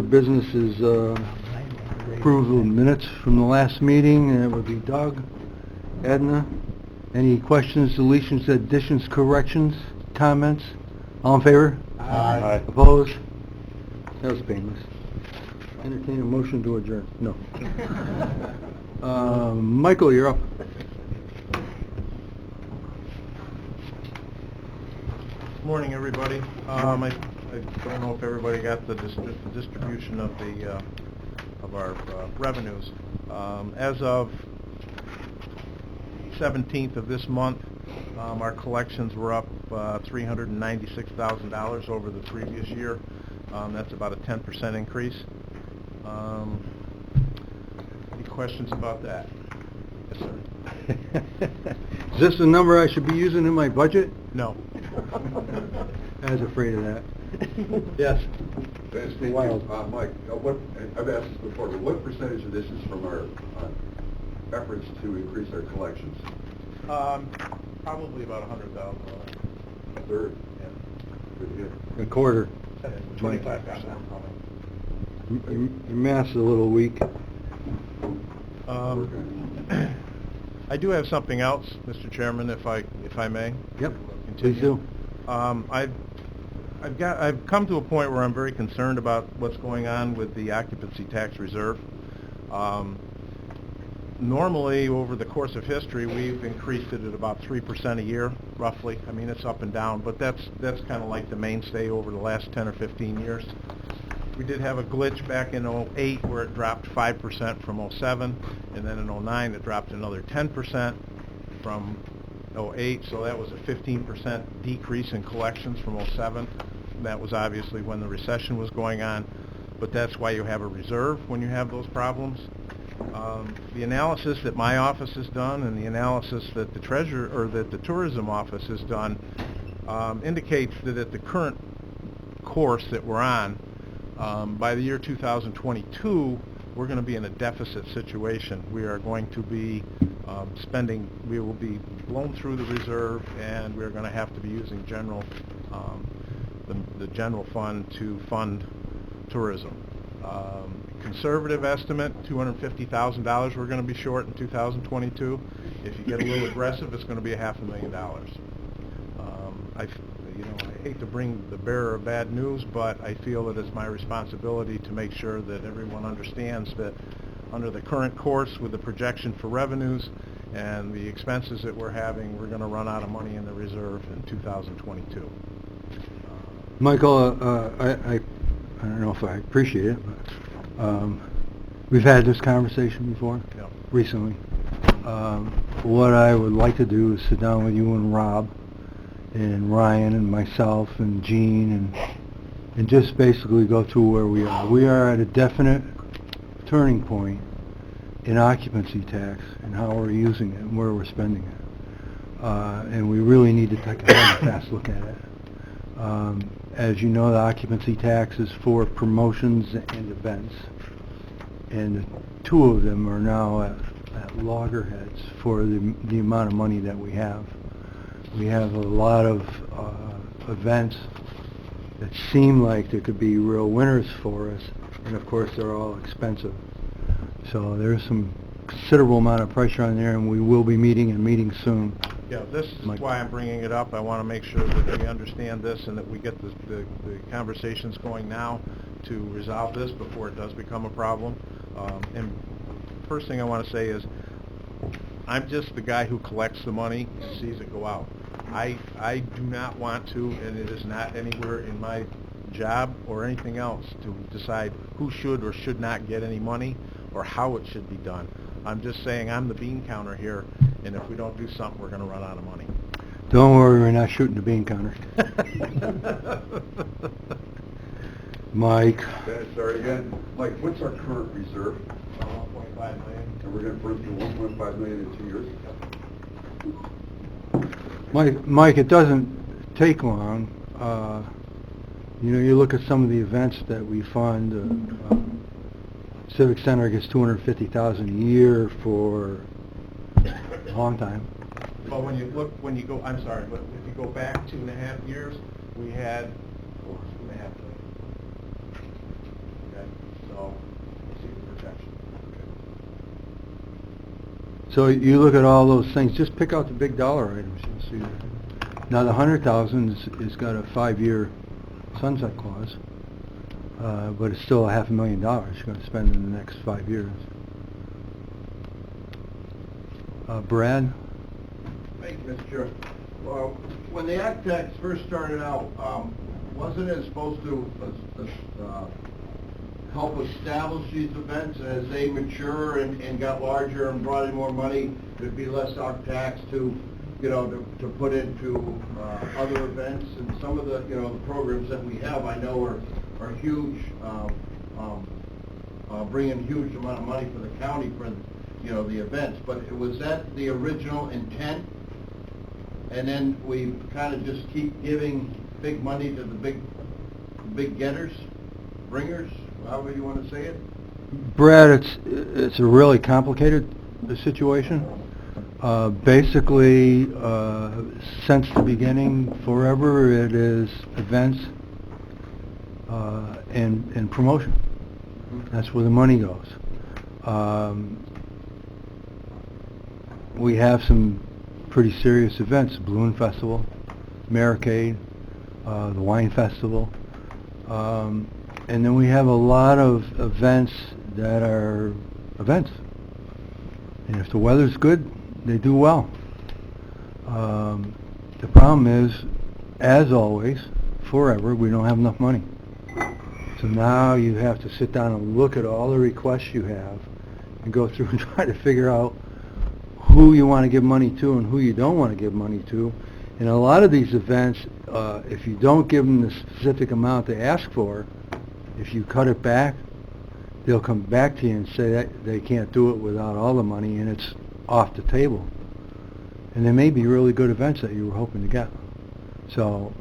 of business is approval of minutes from the last meeting, and it would be Doug, Edna. Any questions, deletions, additions, corrections, comments? All in favor? Aye. Opposed? That was painless. Entertain a motion to adjourn. No. Michael, you're up. Morning, everybody. I don't know if everybody got the distribution of the of our revenues. As of 17th of this month, our collections were up $396,000 over the previous year. That's about a 10% increase. Any questions about that? Yes, sir. Is this the number I should be using in my budget? No. I was afraid of that. Yes. Thank you. Wild. Mike, I've asked this before, but what percentage of this is from our efforts to increase our collections? Probably about $100,000. A third? Yeah. Good hit. A quarter. 25%. Your math's a little weak. I do have something else, Mr. Chairman, if I may. Yep. Continue. Please do. I've come to a point where I'm very concerned about what's going on with the occupancy tax reserve. Normally, over the course of history, we've increased it at about 3% a year, roughly. I mean, it's up and down, but that's kind of like the mainstay over the last 10 or 15 years. We did have a glitch back in 08 where it dropped 5% from 07, and then in 09 it dropped another 10% from 08, so that was a 15% decrease in collections from 07. That was obviously when the recession was going on, but that's why you have a reserve when you have those problems. The analysis that my office has done and the analysis that the the tourism office has done indicates that at the current course that we're on, by the year 2022, we're going to be in a deficit situation. We are going to be we will be blown through the reserve, and we're going to have to be using the general fund to fund tourism. Conservative estimate, $250,000 we're going to be short in 2022. If you get a little aggressive, it's going to be $500,000. I hate to bring the bearer of bad news, but I feel that it's my responsibility to make sure that everyone understands that under the current course with the projection for revenues and the expenses that we're having, we're going to run out of money in the reserve in 2022. Michael, I don't know if I appreciate it, but we've had this conversation before, Yeah. recently. What I would like to do is sit down with you and Rob and Ryan and myself and Gene and just basically go through where we are. We are at a definite turning point in occupancy tax and how we're using it and where we're spending it. And we really need to take a fast look at it. As you know, the occupancy tax is for promotions and events, and two of them are now at loggerheads for the amount of money that we have. We have a lot of events that seem like there could be real winners for us, and of course they're all expensive. So there's some considerable amount of pressure on there, and we will be meeting soon. Yeah, this is why I'm bringing it up. I want to make sure that we understand this and that we get the conversations going now to resolve this before it does become a problem. And first thing I want to say is I'm just the guy who collects the money and sees it go out. I do not want to, and it is not anywhere in my job or anything else to decide who should or should not get any money or how it should be done. I'm just saying I'm the bean counter here, and if we don't do something, we're going to run out of money. Don't worry, we're not shooting the bean counter. Mike. Can I start again? Mike, what's our current reserve? $1.5 million. And we're going to burn through $1.5 million in 2 years? Mike, it doesn't take long. You look at some of the events that we fund. Civic Center gets $250,000 a year for a long time. Well, I'm sorry, but if you go back 2.5 years, we had $4.5 million. Okay, so we'll see the projection. So you look at all those things, just pick out the big dollar items, you'll see that. Now the 100,000 is got a 5-year sunset clause, but it's still $500,000 you're going to spend in the next 5 years. Brad? Thank you, Mr. Chair. Well, when the Act Tax first started out, wasn't it supposed to help establish these events, and as they mature and got larger and brought in more money, there'd be less Act Tax to put into other events? And some of the the programs that we have, I know are huge, bring in huge amount of money for the county for the events. But was that the original intent? And then we kind of just keep giving big money to the big getters, bringers, however you want to say it? Brad, it's a really complicated situation. Basically, since the beginning, forever, it is events and promotion. That's where the money goes. We have some pretty serious events: Balloon Festival, Americade, the Wine Festival, and then we have a lot of events that are events. And if the weather's good, they do well. The problem is, as always, forever, we don't have enough money. So now you have to sit down and look at all the requests you have and go through and try to figure out who you want to give money to and who you don't want to give money to. And a lot of these events, if you don't give them the specific amount they ask for, if you cut it back, they'll come back to you and say that they can't do it without all the money, and it's off the table. And there may be really good events that you were hoping to get. So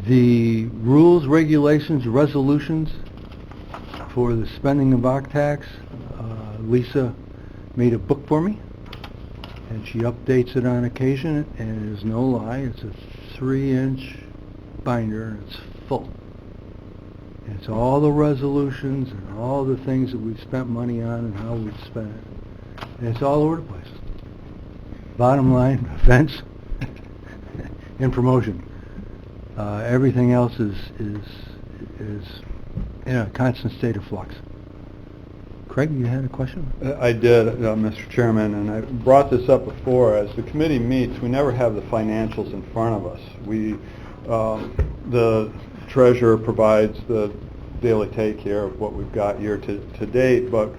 the rules, regulations, resolutions for the spending of OCTAX, Lisa made a book for me, and she updates it on occasion, and it is no lie, it's a 3-inch binder, and it's full. And it's all the resolutions and all the things that we've spent money on and how we've spent it. And it's all over the place. Bottom line, events and promotion. Everything else is in a constant state of flux. Craig, you had a question? I did, Mr. Chairman, and I brought this up before. As the committee meets, we never have the financials in front of us. The treasurer provides the daily take here of what we've got year to date, but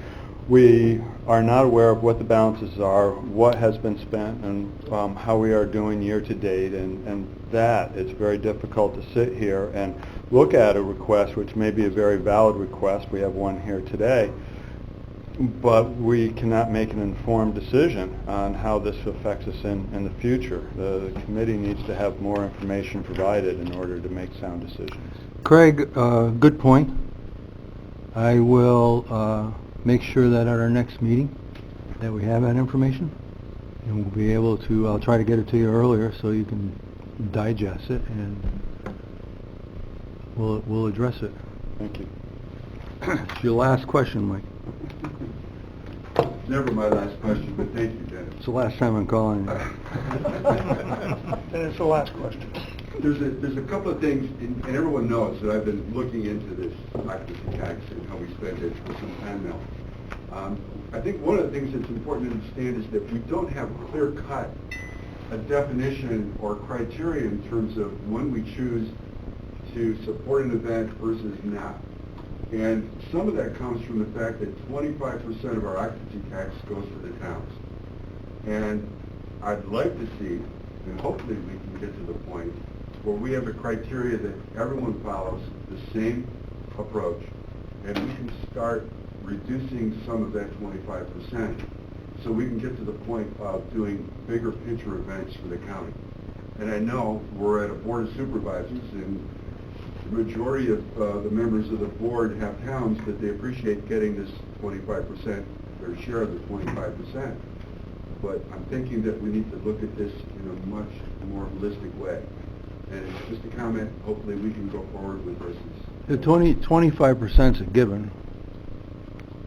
we are not aware of what the balances are, what has been spent, and how we are doing year to date, and that it's very difficult to sit here and look at a request, which may be a very valid request. We have one here today, but we cannot make an informed decision on how this affects us in the future. The committee needs to have more information provided in order to make sound decisions. Craig, good point. I will make sure that at our next meeting that we have that information, and we'll be able to, I'll try to get it to you earlier so you can digest it, and we'll address it. Thank you. It's your last question, Mike. Never my last question, but thank you, Dennis. It's the last time I'm calling you. And it's the last question. There's a couple of things, and everyone knows that I've been looking into this occupancy tax and how we spend it for some time now. I think one of the things that's important to understand is that we don't have clear-cut a definition or criteria in terms of when we choose to support an event versus not. And some of that comes from the fact that 25% of our occupancy tax goes to the towns. And I'd like to see, and hopefully we can get to the point where we have a criteria that everyone follows the same approach, and we can start reducing some of that 25% so we can get to the point of doing bigger picture events for the county. And I know we're at a board of supervisors, and the majority of the members of the board have towns that they appreciate getting this 25%, their share of the 25%. But I'm thinking that we need to look at this in a much more holistic way. And it's just a comment. Hopefully we can go forward with this The 25% is a given.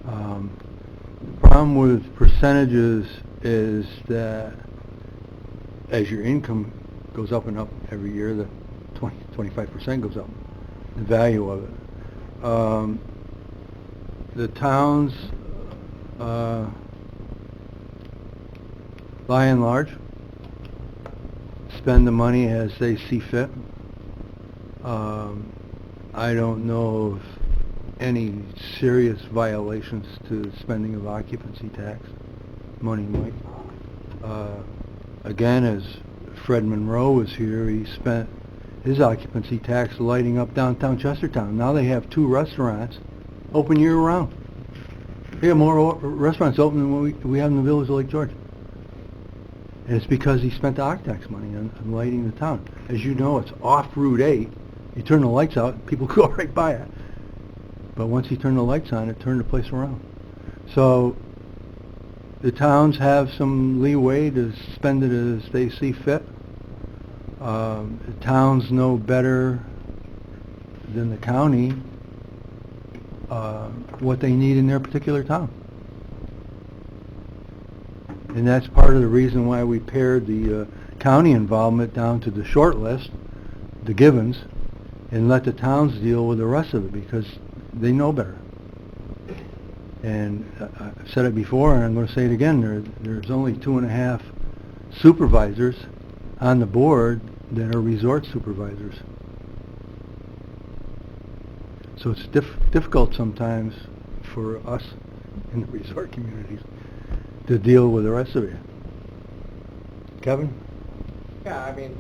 The problem with percentages is that as your income goes up and up every year, the 25% goes up, the value of it. The towns, by and large, spend the money as they see fit. I don't know of any serious violations to spending of occupancy tax money, Mike. Again, as Fred Monroe was here, he spent his occupancy tax lighting up downtown Chestertown. Now they have 2 restaurants open year-round. They have more restaurants open than what we have in the village of Lake George. And it's because he spent the occ tax money on lighting the town. As you know, it's off Route 8. You turn the lights out, people go right by it. But once you turn the lights on, it turned the place around. So the towns have some leeway to spend it as they see fit. The towns know better than the county what they need in their particular town. And that's part of the reason why we pared the county involvement down to the short list, the givens, and let the towns deal with the rest of it because they know better. And I've said it before, and I'm going to say it again, there's only 2.5 supervisors on the board that are resort supervisors. So it's difficult sometimes for us in the resort communities to deal with the rest of it. Kevin? Yeah, I mean,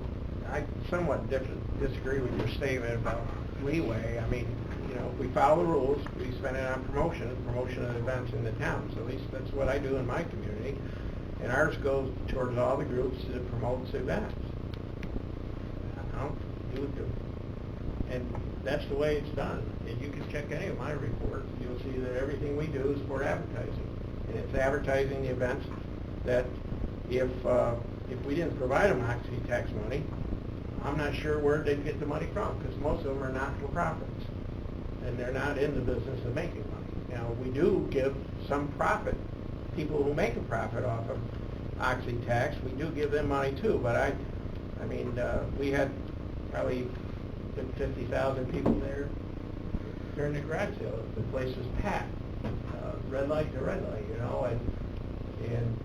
I somewhat disagree with your statement about leeway. I mean, you know, if we follow the rules, we spend it on promotion of events in the town. So at least that's what I do in my community. And ours goes towards all the groups that promotes events. I don't do it, and that's the way it's done. And you can check any of my reports. You'll see that everything we do is for advertising. And it's advertising the events that if we didn't provide them occupancy tax money, I'm not sure where they'd get the money from, because most of them are not-for-profits, and they're not in the business of making money. Now, we do give some profit. People who make a profit off of occupancy tax, we do give them money too, but I mean, we had probably 50,000 people there during the garage sale. The place was packed, red light to red light, you know, and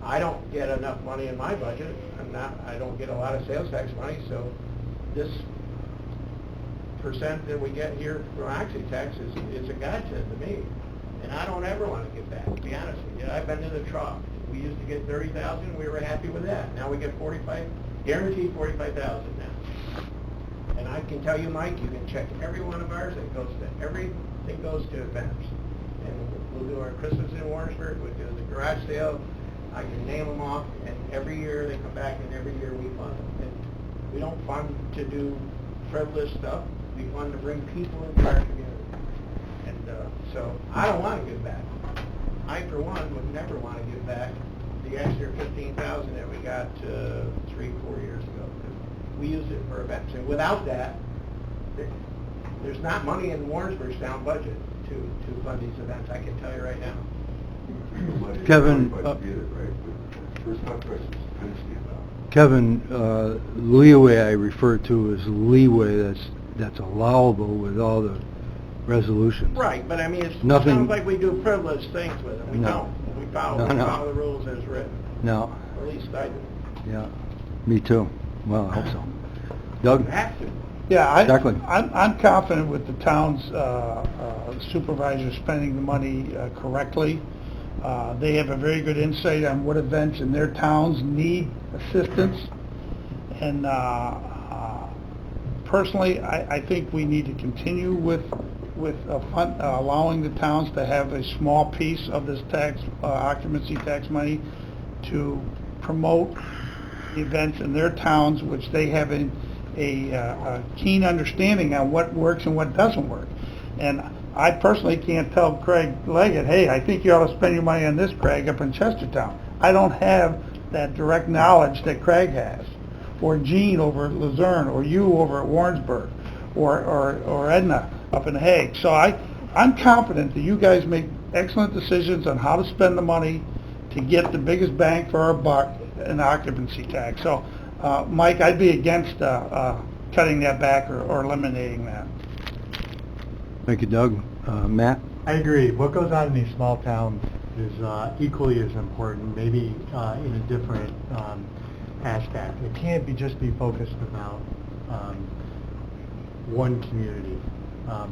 I don't get enough money in my budget. I don't get a lot of sales tax money, so this percent that we get here from occupancy tax is a godsend to me. And I don't ever want to get back, to be honest with you. I've been to the trough. We used to get 30,000, we were happy with that. Now we get 45, guaranteed 45,000 now. And I can tell you, Mike, you can check every one of ours. It goes to everything goes to events. And we'll do our Christmas in Warrensburg. We'll do the garage sale. I can name them off. And every year they come back, and every year we fund them. And we don't fund to do frivolous stuff. We fund to bring people into our community. And so I don't want to give back. I, for one, would never want to give back the extra 15,000 that we got 3-4 years ago. We used it for events, and without that, there's not money in Warrensburg's town budget to fund these events. I can tell you right now. Kevin, Kevin, leeway I refer to as leeway that's allowable with all the resolutions. Right, but I mean, it Nothing. sounds like we do frivolous things with it. We No. don't. We follow the rules as written. No. Or at least I do. Yeah, me too. Well, I hope so. Doug? You have to. Yeah, Exactly. I'm confident with the town's supervisors spending the money correctly. They have a very good insight on what events in their towns need assistance. And personally, I think we need to continue with allowing the towns to have a small piece of this tax, occupancy tax money to promote events in their towns, which they have a keen understanding on what works and what doesn't work. And I personally can't tell Craig Leggett, hey, I think you ought to spend your money on this, Craig, up in Chestertown. I don't have that direct knowledge that Craig has, or Gene over at Luzerne, or you over at Warrensburg, or Edna up in The Hague. So I'm confident that you guys make excellent decisions on how to spend the money to get the biggest bang for our buck in occupancy tax. So, Mike, I'd be against cutting that back or eliminating that. Thank you, Doug. Matt? I agree. What goes on in these small towns is equally as important, maybe in a different aspect. It can't just be focused about one community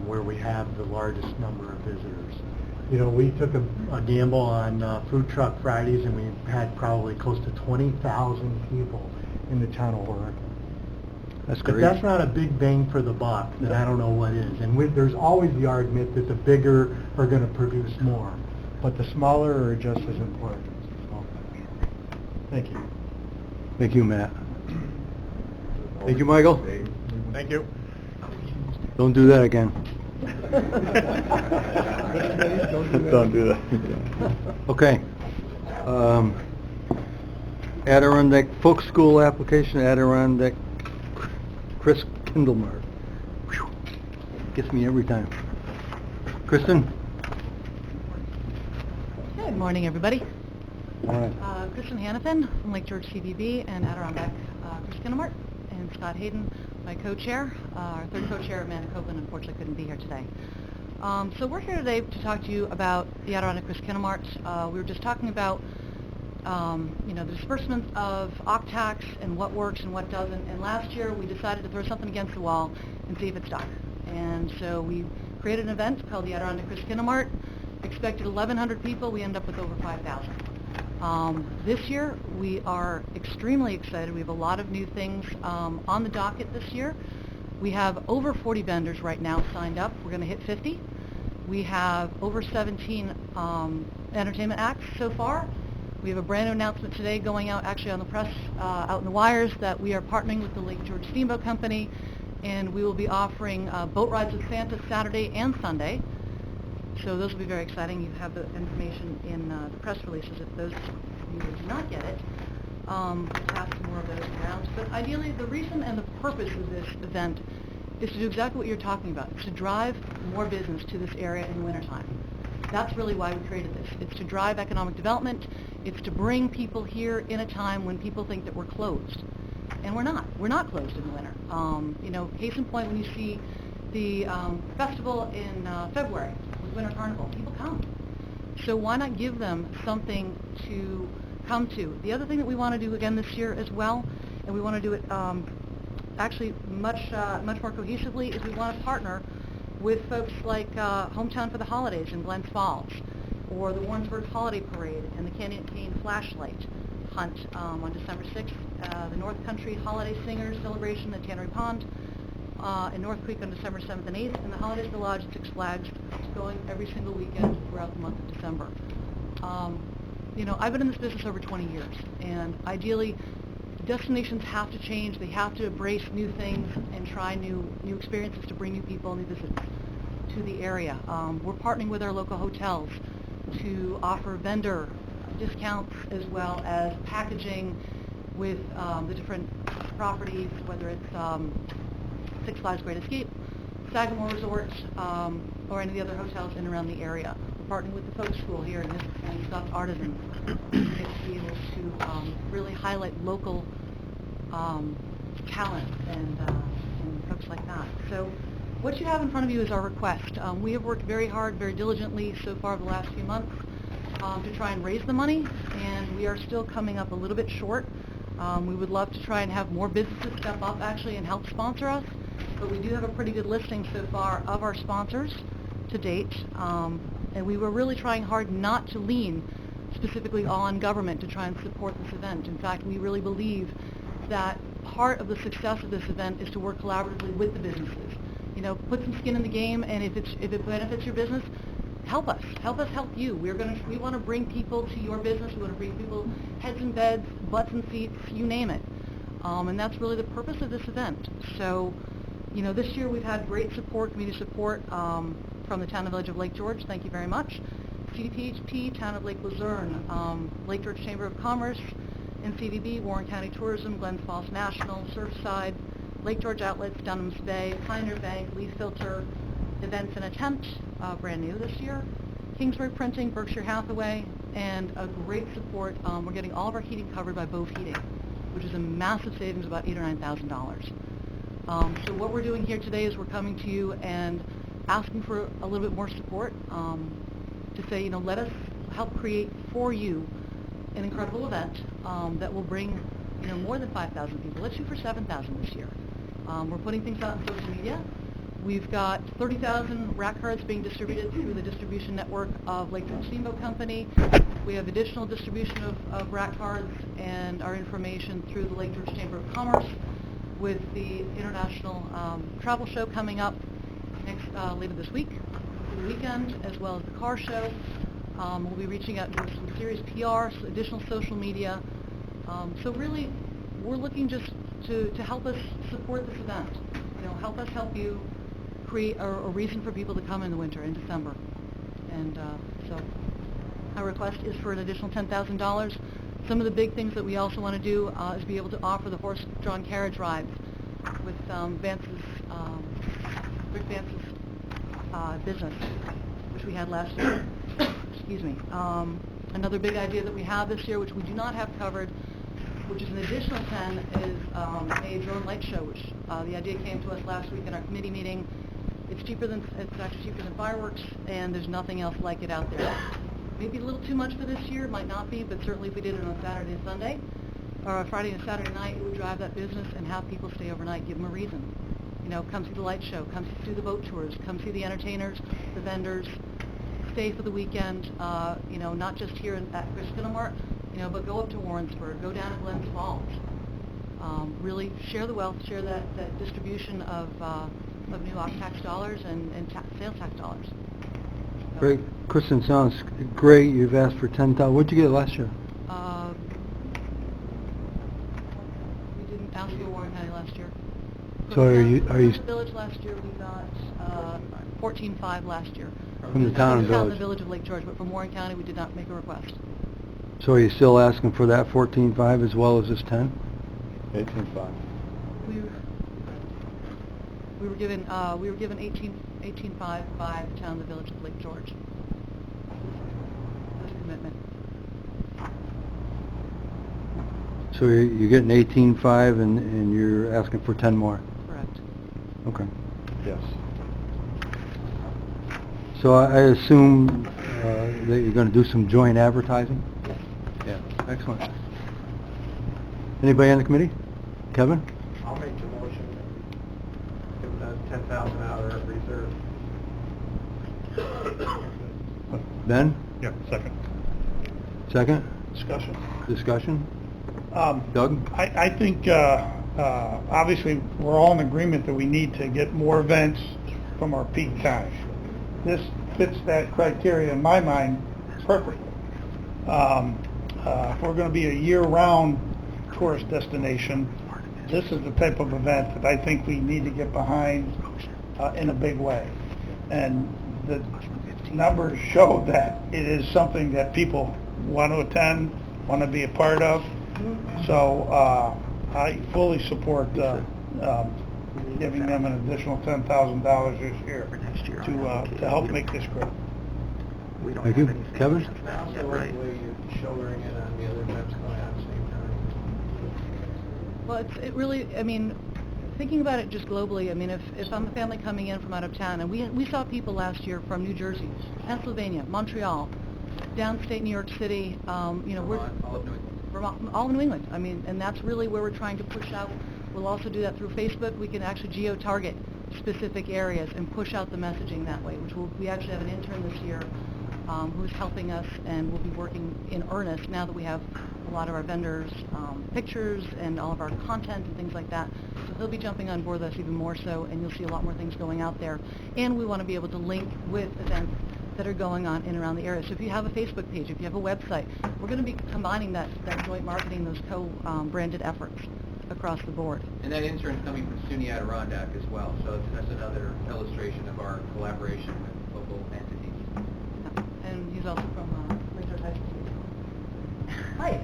where we have the largest number of visitors. You know, we took a gamble on Food Truck Fridays, and we had probably close to 20,000 people in the town of Oregon. That's If great. that's not a big bang for the buck, then I don't know what is. And there's always the argument that the bigger are going to produce more, but the smaller are just as important. So, thank you. Thank you, Matt. Thank you, Michael. Thank you. Don't do that again. Don't do that. Okay. Adirondack Folk School application, Adirondack Chris Kindlemart. Whew. Gets me every time. Kristen? Good morning, everybody. All right. Kristen Hannafin from Lake George CVB and Adirondack Chris Kinnemart, and Scott Hayden, my co-chair. Our third co-chair, Amanda Copeland, unfortunately couldn't be here today. So we're here today to talk to you about the Adirondack Chris Kinnemart. We were just talking about the disbursement of OCTAX and what works and what doesn't. And last year we decided to throw something against the wall and see if it stuck. And so we created an event called the Adirondack Chris Kinnemart. Expected 1,100 people. We ended up with over 5,000. This year we are extremely excited. We have a lot of new things on the docket this year. We have over 40 vendors right now signed up. We're going to hit 50. We have over 17 entertainment acts so far. We have a brand new announcement today going out actually on the press, out in the wires, that we are partnering with the Lake George Steamboat Company, and we will be offering boat rides with Santa Saturday and Sunday. So those will be very exciting. You have the information in the press releases if those of you who do not get it. We'll pass some more of those around. But ideally, the reason and the purpose of this event is to do exactly what you're talking about. It's to drive more business to this area in the wintertime. That's really why we created this. It's to drive economic development. It's to bring people here in a time when people think that we're closed. And we're not. We're not closed in the winter. Case in point, when you see the festival in February with Winter Carnival, people come. So why not give them something to come to? The other thing that we want to do again this year as well, and we want to do it actually much more cohesively, is we want to partner with folks like Hometown for the Holidays in Glens Falls, or the Warrensburg Holiday Parade and the Canyon Cane Flashlight Hunt on December 6th, the North Country Holiday Singers Celebration at Tannery Pond in North Creek on December 7th and 8th, and the Holidays at the Lodge at Six Flags, going every single weekend throughout the month of December. I've been in this business over 20 years, and ideally, destinations have to change. They have to embrace new things and try new experiences to bring new people, new visitors to the area. We're partnering with our local hotels to offer vendor discounts as well as packaging with the different properties, whether it's Six Flags Great Escape, Sagamore Resort, or any of the other hotels in and around the area. We're partnering with the Folk School here and Scott Artisans to be able to really highlight local talent and folks like that. So what you have in front of you is our request. We have worked very hard, very diligently so far the last few months to try and raise the money, and we are still coming up a little bit short. We would love to try and have more businesses step up actually and help sponsor us, but we do have a pretty good listing so far of our sponsors to date, and we were really trying hard not to lean specifically on government to try and support this event. In fact, we really believe that part of the success of this event is to work collaboratively with the businesses. Put some skin in the game, and if it benefits your business, help us help you. We want to bring people to your business. We want to bring people heads in beds, butts in seats, you name it. And that's really the purpose of this event. So, this year we've had great support, community support from the Town and Village of Lake George. Thank you very much. CDPHP, Town of Lake Luzerne, Lake George Chamber of Commerce, NCVB, Warren County Tourism, Glens Falls National, Surfside, Lake George Outlets, Dunham's Bay, Pioneer Bank, Leaf Filter, Events and Attempt, brand new this year, Kingsbury Printing, Berkshire Hathaway, and a great support. We're getting all of our heating covered by Bove Heating, which is a massive savings, about $8,000 or $9,000. So what we're doing here today is we're coming to you and asking for a little bit more support to say, you know, let us help create for you an incredible event that will bring, you know, more than 5,000 people. Let's shoot for 7,000 this year. We're putting things out on social media. We've got 30,000 rack cards being distributed through the distribution network of Lake George Steamboat Company. We have additional distribution of rack cards and our information through the Lake George Chamber of Commerce, with the International Travel Show coming up later this week, for the weekend, as well as the car show. We'll be reaching out to some serious PR, additional social media. So really, we're looking just to help us support this event. You know, help us help you create a reason for people to come in the winter, in December. And so our request is for an additional $10,000. Some of the big things that we also want to do is be able to offer the horse-drawn carriage rides with Rick Vance's business, which we had last year. Excuse me. Another big idea that we have this year, which we do not have covered, which is an additional 10, is a drone light show, which the idea came to us last week in our committee meeting. It's actually cheaper than fireworks, and there's nothing else like it out there. Maybe a little too much for this year, it might not be, but certainly if we did it on Saturday and Sunday, or a Friday and Saturday night, it would drive that business and have people stay overnight, give them a reason. You know, come see the light show, come see the boat tours, come see the entertainers, the vendors, stay for the weekend, you know, not just here at Christkindlmart, you know, but go up to Warrensburg, go down to Glens Falls. Really share the wealth, share that distribution of new tax dollars and sales tax dollars. So, Great. Kristen, sounds great. You've asked for 10,000. What'd you get last year? We didn't ask for Warren County last year. So are you The village last year we got 14.5 last year. From the town and From village. the village of Lake George, but from Warren County we did not make a request. So are you still asking for that 14.5 as well as this 10? 18.5. We were given 18.5 by the town and the village of Lake George. That's a commitment. So you're getting 18.5 and you're asking for 10 more? Correct. Okay. Yes. So I assume that you're going to do some joint advertising? Yes. Yeah, excellent. Anybody on the committee? Kevin? I'll make the motion. Give that 10,000 out of reserve. Ben? Yeah, second. Second? Discussion. Discussion? Doug? I think, obviously, we're all in agreement that we need to get more events from our peak times. This fits that criteria in my mind perfectly. If we're going to be a year-round tourist destination, this is the type of event that I think we need to get behind in a big way. And the numbers show that it is something that people want to attend, want to be a part of. So I fully support giving them an additional $10,000 this year to help make this grow. Thank you. Kevin? Also, way you're shouldering it on the other events going on at the same time. Well, it really, I mean, thinking about it just globally, I mean, if I'm a family coming in from out of town, and we saw people last year from New Jersey, Pennsylvania, Montreal, downstate New York City, you know, Vermont, all of New England. I mean, and that's really where we're trying to push out. We'll also do that through Facebook. We can actually geo-target specific areas and push out the messaging that way, which we actually have an intern this year who's helping us, and we'll be working in earnest now that we have a lot of our vendors' pictures and all of our content and things like that. So he'll be jumping on board with us even more so, and you'll see a lot more things going out there. And we want to be able to link with events that are going on in and around the area. So if you have a Facebook page, if you have a website, we're going to be combining that joint marketing, those co-branded efforts across the board. And that intern's coming from SUNY Adirondack as well, so that's another illustration of our collaboration with local entities. Yeah. And he's also from Lake George High School. Hi.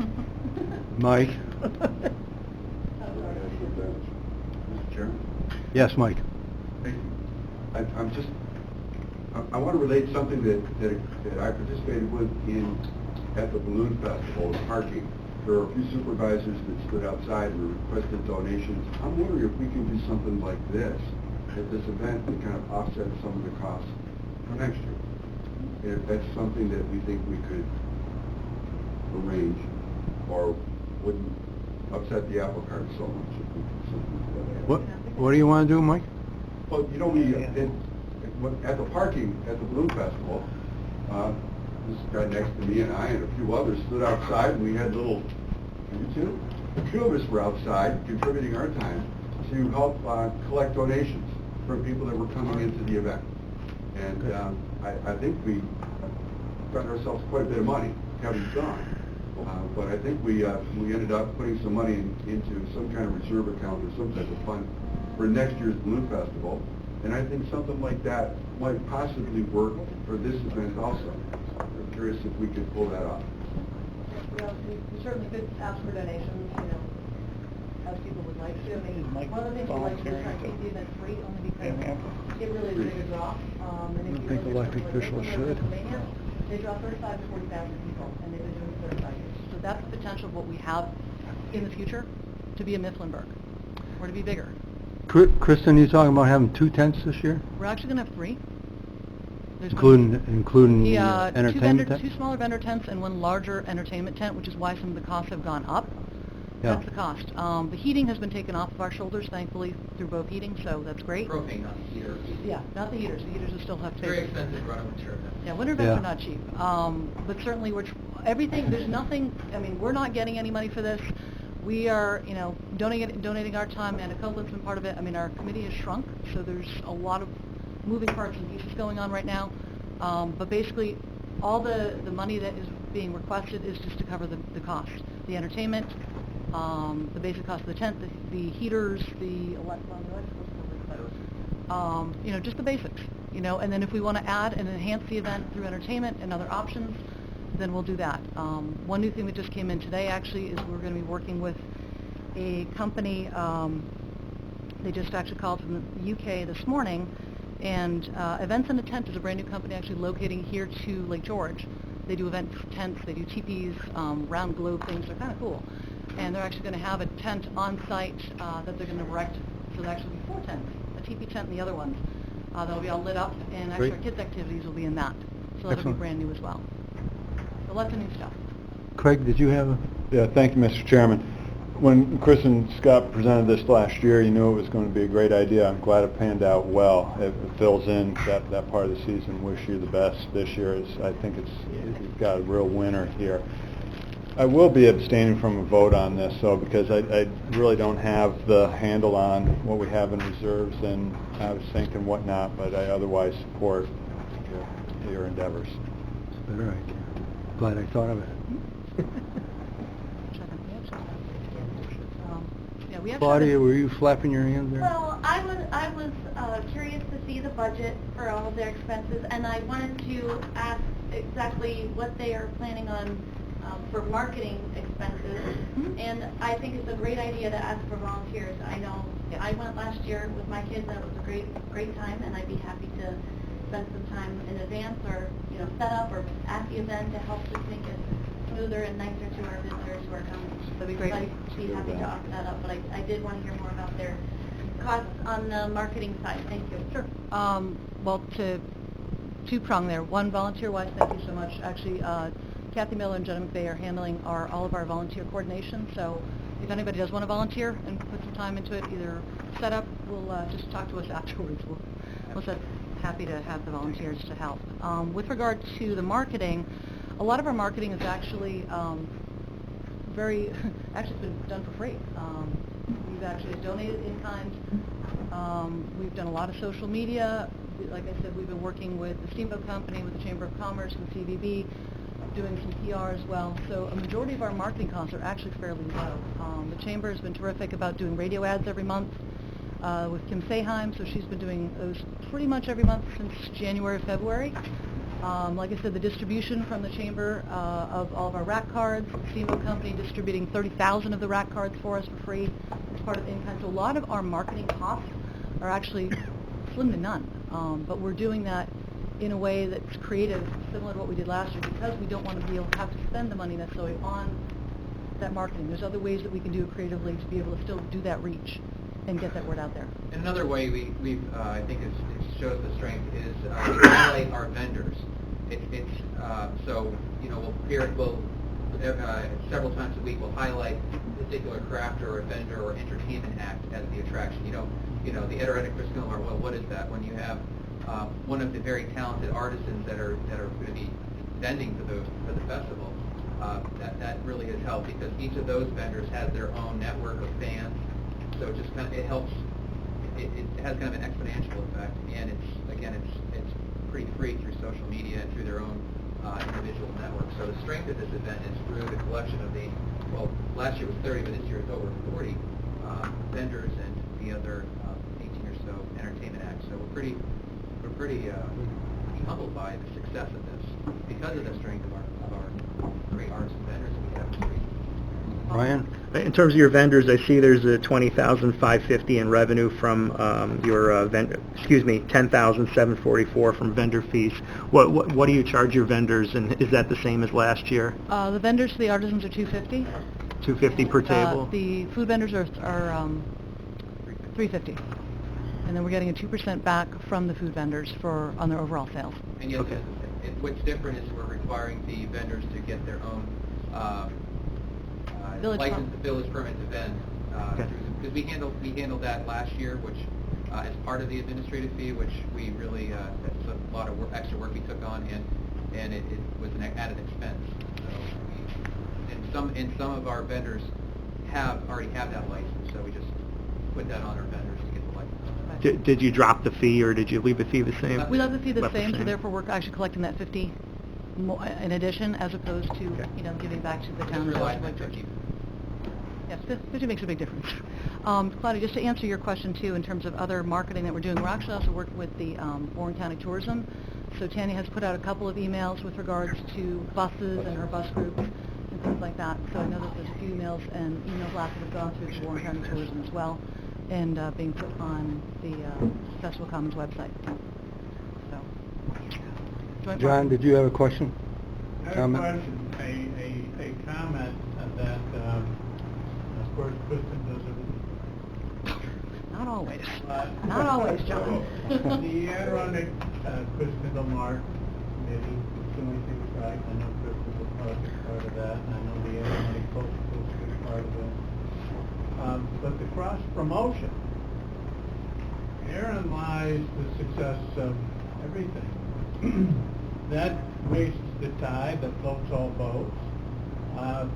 Mike? Chairman? Yes, Mike. Thank you. I want to relate something that I participated with at the Balloon Festival, parking. There were a few supervisors that stood outside and requested donations. I'm wondering if we can do something like this at this event to kind of offset some of the costs for next year. And if that's something that we think we could arrange or wouldn't upset the apple cart so much if we did something to that end. What do you want to do, Mike? Well, you know, at the parking at the Balloon Festival, this guy next to me and I and a few others stood outside, and we had you two? A few of us were outside contributing our time to help collect donations from people that were coming into the event. And I think we got ourselves quite a bit of money having gone. But I think we ended up putting some money into some kind of reserve account or some type of fund for next year's Balloon Festival. And I think something like that might possibly work for this event also. I'm curious if we could pull that off. Well, we certainly could ask for donations, as people would like to. I mean, one of the things we like to do is try to keep the event free, only because it really is a bigger draw. And if you think look at elected something like officials Midland, should. Pennsylvania, they draw 35 to 40,000 people, and they've been doing it 35 years. So that's the potential of what we have in the future to be a Mifflinburg, or to be bigger. Kristen, you talking about having 2 tents this year? We're actually going to have 3. There's Including the entertainment tent? 2 smaller vendor tents and 1 larger entertainment tent, which is why some of the costs have gone up. Yeah. That's the cost. The heating has been taken off of our shoulders, thankfully, through both heating, so that's great. Propane, not the heater. Yeah, not the heaters. The heaters will still have to. Very expensive to run a winter event. Yeah, winter events are not cheap. But certainly, everything. There's nothing. I mean, we're not getting any money for this. We are, donating our time, and Copeland's been part of it. I mean, our committee has shrunk, so there's a lot of moving parts and pieces going on right now. But basically, all the money that is being requested is just to cover the cost, the entertainment, the basic cost of the tent, the heaters, the electrical, just the basics, and then if we want to add and enhance the event through entertainment and other options, then we'll do that. One new thing that just came in today, actually, is we're going to be working with a company. They just actually called from the UK this morning, and Events in a Tent is a brand new company actually locating here to Lake George. They do event tents, they do teepees, round globe things. They're kind of cool. And they're actually going to have a tent on site that they're going to erect. So there'll actually be 4 tents, a teepee tent and the other ones. They'll be all lit up, and actually our kids' activities will be in that. So that'll be brand new as well. So lots of new stuff. Craig, did you have a... Yeah, thank you, Mr. Chairman. When Chris and Scott presented this last year, you knew it was going to be a great idea. I'm glad it panned out well. It fills in that part of the season. Wish you the best this year. I think you've got a real winner here. I will be abstaining from a vote on this, though, because I really don't have the handle on what we have in reserves and I was thinking whatnot, but I otherwise support your endeavors. It's a better idea. Glad I thought of it. Claudia, were you flapping your hands there? Well, I was curious to see the budget for all of their expenses, and I wanted to ask exactly what they are planning on for marketing expenses. Mm-hmm. And I think it's a great idea to ask for volunteers. I know I went last year with my kids, and it was a great time, and I'd be happy to spend some time in advance or set up or at the event to help just make it smoother and nicer to our visitors who are coming. That'd be great. So I'd be happy to offer that up, but I did want to hear more about their costs on the marketing side. Thank you. Sure. Well, to two-prong there. One, volunteer-wise, thank you so much. Actually, Kathy Miller and Jenna McVeigh are handling all of our volunteer coordination. So if anybody does want to volunteer and put some time into it, either set up, we'll just talk to us afterwards. We'll set happy to have the volunteers to help. With regard to the marketing, a lot of our marketing is actually actually it's been done for free. We've actually donated in kind. We've done a lot of social media. Like I said, we've been working with the Steamboat Company, with the Chamber of Commerce, and CVB, doing some PR as well. So a majority of our marketing costs are actually fairly low. The Chamber has been terrific about doing radio ads every month with Kim Saheim, so she's been doing those pretty much every month since January, February. Like I said, the distribution from the Chamber of all of our rack cards, the Steamboat Company distributing 30,000 of the rack cards for us for free. part of in-kind. So a lot of our marketing costs are actually slim to none. But we're doing that in a way that's creative, similar to what we did last year, because we don't want to be able to have to spend the money necessarily on that marketing. There's other ways that we can do it creatively to be able to still do that reach and get that word out there. And another way we've I think it shows the strength is we highlight our vendors. So we'll several times a week we'll highlight a particular craft or a vendor or entertainment act as the attraction. The Adirondack Chris Gilmore. Well, what is that? When you have one of the very talented artisans that are going to be vending for the festival, that really has helped because each of those vendors has their own network of fans. So it just it helps. It has kind of an exponential effect, and it's pretty free through social media and through their own individual networks. So the strength of this event is through the collection of last year was 30, but this year it's over 40 vendors and the other 18 or so entertainment acts. So we're pretty humbled by the success of this because of the strength of our great artists and vendors that we have in the street. Ryan? In terms of your vendors, I see there's a $20,550 in revenue from your vendor. Excuse me, $10,744 from vendor fees. What do you charge your vendors, and is that the same as last year? The vendors for the artisans are $250. $250 per table. The food vendors are $350, and then we're getting a 2% back from the food vendors on their overall sales. And yes, Okay. What's different is we're requiring the vendors to get their own license to village permit to vend. Because we handled that last year, which as part of the administrative fee, which we really that's a lot of extra work we took on, and it was an added expense. So some of our vendors already have that license, so we just put that on our vendors to get the license. Did you drop the fee, or did you leave the fee the same? We left the fee the Left same, so therefore we're actually collecting that 50 in addition, as opposed to giving back to the town. Yes, 50 makes a big difference. Claudia, just to answer your question too, in terms of other marketing that we're doing, we're actually also working with the Warren County Tourism. So Tanya has put out a couple of emails with regards to buses and her bus groups and things like that. So I know that there's a few emails and email blasts that have gone through the Warren County Tourism as well, and being put on the Festival Commons website. So, John, did you have a question? I have a question, a comment that, of course, Kristen does it. not always. Not always, John. The Adirondack Chris Mark Committee is doing things right. I know Kristen was part of that, and I know the Adirondack Coast was part of it. But the cross-promotion, therein lies the success of everything. That raises the tide that floats all boats.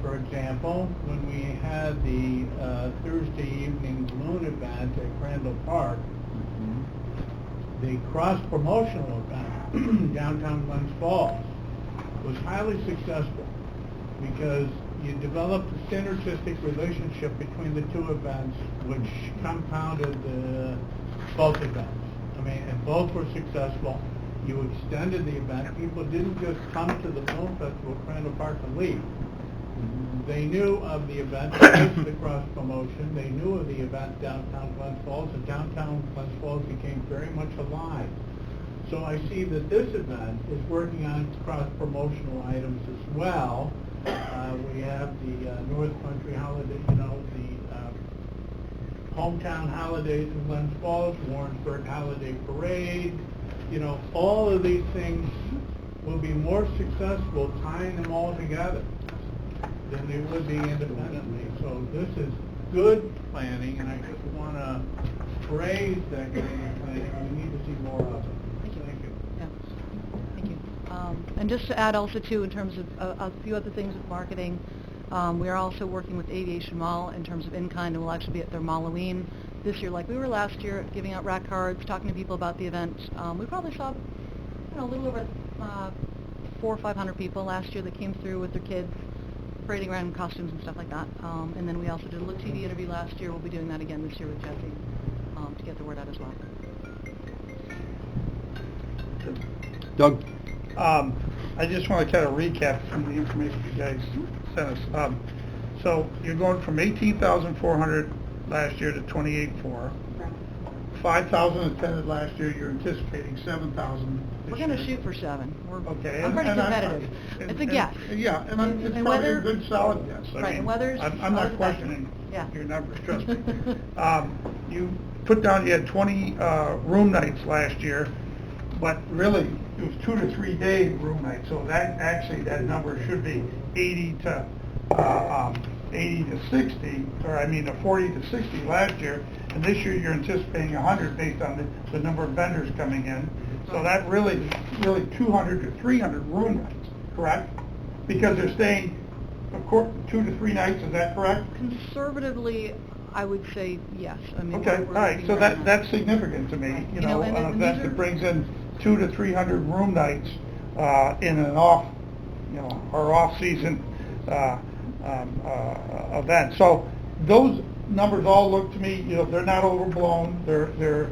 For example, when we had the Thursday evening balloon event at Crandall Park, the cross-promotional event downtown Glens Falls was highly successful because you developed a synergistic relationship between the two events, which compounded both events. And both were successful. You extended the event. People didn't just come to the Balloon Festival at Crandall Park and leave. They knew of the event, the cross-promotion. They knew of the event downtown Glens Falls, and downtown Glens Falls became very much alive. So I see that this event is working on cross-promotional items as well. We have the North Country Holiday, the Hometown Holidays in Glens Falls, Warrensburg Holiday Parade. All of these things will be more successful tying them all together than they would be independently. So this is good planning, and I just want to praise that kind of planning. We need to see more of it. Thank you. Thank you. Yeah. Thank you. And just to add also too, in terms of a few other things with marketing, we are also working with Aviation Mall in terms of in-kind, and we'll actually be at their Malloween this year, like we were last year, giving out rack cards, talking to people about the event. We probably saw, a little over 400 or 500 people last year that came through with their kids, parading around in costumes and stuff like that. And then we also did a little TV interview last year. We'll be doing that again this year with Jesse to get the word out as well. Doug? I just want to kind of recap some of the information you guys sent us. So you're going from 18,400 last year to 28.4. 5,000 attended last year, you're anticipating 7,000 this We're going to year. shoot for 7. Okay. I'm pretty and competitive. It's a guess. Yeah, and it's And probably a whether- good solid guess. I Right, mean, and weather's I'm always not a factor. questioning Yeah. your numbers, trust me. You put down, you had 20 room nights last year, but really, it was 2 to 3 day room nights, so that number should be 80 to 60, or I mean, 40 to 60 last year, and this year you're anticipating 100 based on the number of vendors coming in. So that really 200 to 300 room nights, correct? Because they're staying 2 to 3 nights, is that correct? Conservatively, I would say yes. I mean, Okay, we're all right, looking so around that's significant to me, you know, and an these event are- that brings in 200 to 300 room nights in an off, or off-season event. So those numbers all look to me, they're not overblown, they're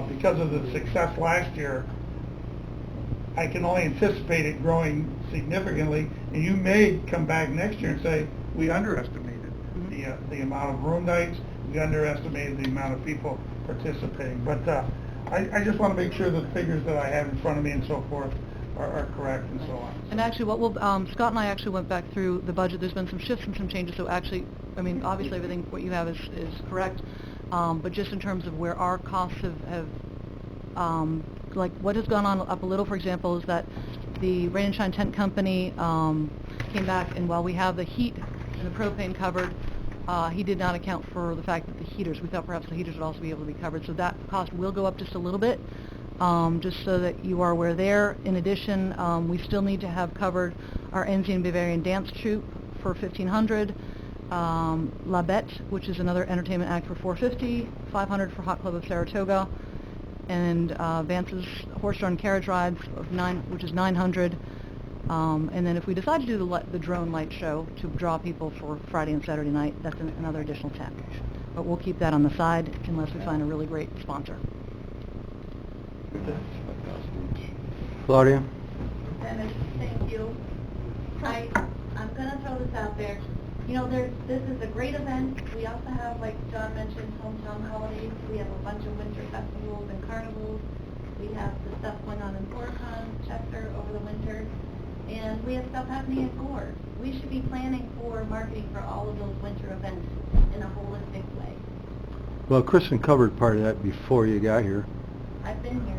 because of the success last year, I can only anticipate it growing significantly, and you may come back next year and say, we underestimated the amount of room nights, we underestimated the amount of people participating. But I just want to make sure the figures that I have in front of me and so forth are correct and so on. And actually, Scott and I actually went back through the budget. There's been some shifts and some changes, so actually, I mean, obviously everything, what you have is correct, but just in terms of where our costs have like what has gone on up a little, for example, is that the Rain and Shine Tent Company came back, and while we have the heat and the propane covered, he did not account for the fact that the heaters, we thought perhaps the heaters would also be able to be covered, so that cost will go up just a little bit, just so that you are aware there. In addition, we still need to have covered our Enzian Bavarian Dance Troupe for $1,500, La Bette, which is another entertainment act, for $450, $500 for Hot Club of Saratoga, and Vance's horse-drawn carriage rides which is $900. And then if we decide to do the drone light show to draw people for Friday and Saturday night, that's another additional $10. But we'll keep that on the side unless we find a really great sponsor. Claudia? Dennis, thank you. I'm gonna throw this out there. This is a great event. We also have, like John mentioned, hometown holidays. We have a bunch of winter festivals and carnivals. We have the stuff going on in Orcon, Chester over the winter. And we have stuff happening at Gore. We should be planning for marketing for all of those winter events in a holistic way. Well, Kristen covered part of that before you got here. I've been here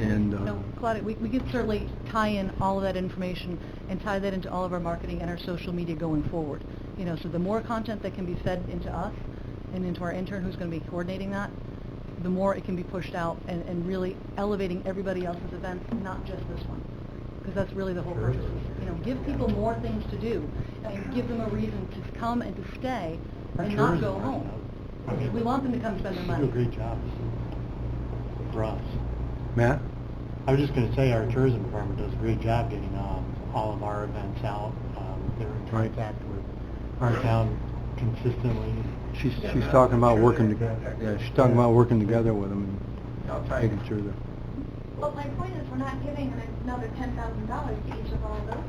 And No, Claudia, we could certainly tie in all of that information and tie that into all of our marketing and our social media going forward. So the more content that can be fed into us and into our intern who's going to be coordinating that, the more it can be pushed out and really elevating everybody else's events, not just this one. Because that's really the whole purpose. Give people more things to do and give them a reason to come and to stay and not go home. We want them to come spend their money. You do a great job for us. Matt? I was just going to say our tourism department does a great job getting all of our events out. They're in Right. contact with our town consistently. She's talking about working together. Yeah, she's talking about working together with them and making sure that. But my point is, we're not giving another $10,000 to each of all those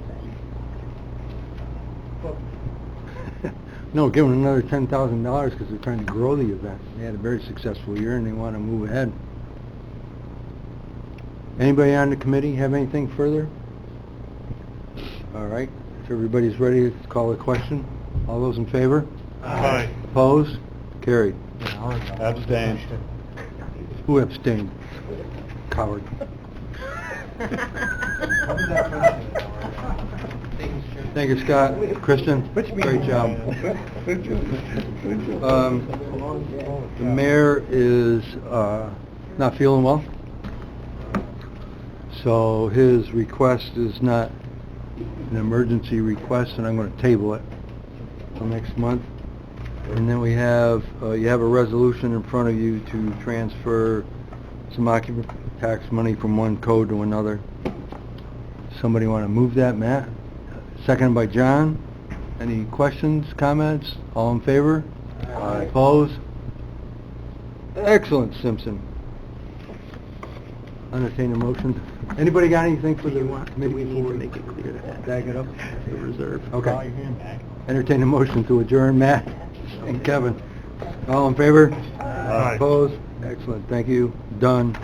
things. No, give them another $10,000 because they're trying to grow the event. They had a very successful year and they want to move ahead. Anybody on the committee have anything further? All right, if everybody's ready to call a question, all those in favor? Aye. Opposed? Carried. Abstain. Who abstained? Coward. Thank you, Scott. Kristen, great job. The mayor is not feeling well, so his request is not an emergency request, and I'm going to table it till next month. And then we have, you have a resolution in front of you to transfer some occupancy tax money from one code to another. Somebody want to move that, Matt? Seconded by John. Any questions, comments? All in favor? Aye. Opposed? Excellent, Simpson. Entertain a motion. Anybody got anything for the committee? We need to make it clear that Back it up? the reserve. Okay. Call your hand back. Entertain a motion to adjourn, Matt and Kevin. All in favor? Aye. Opposed? Excellent, thank you. Done.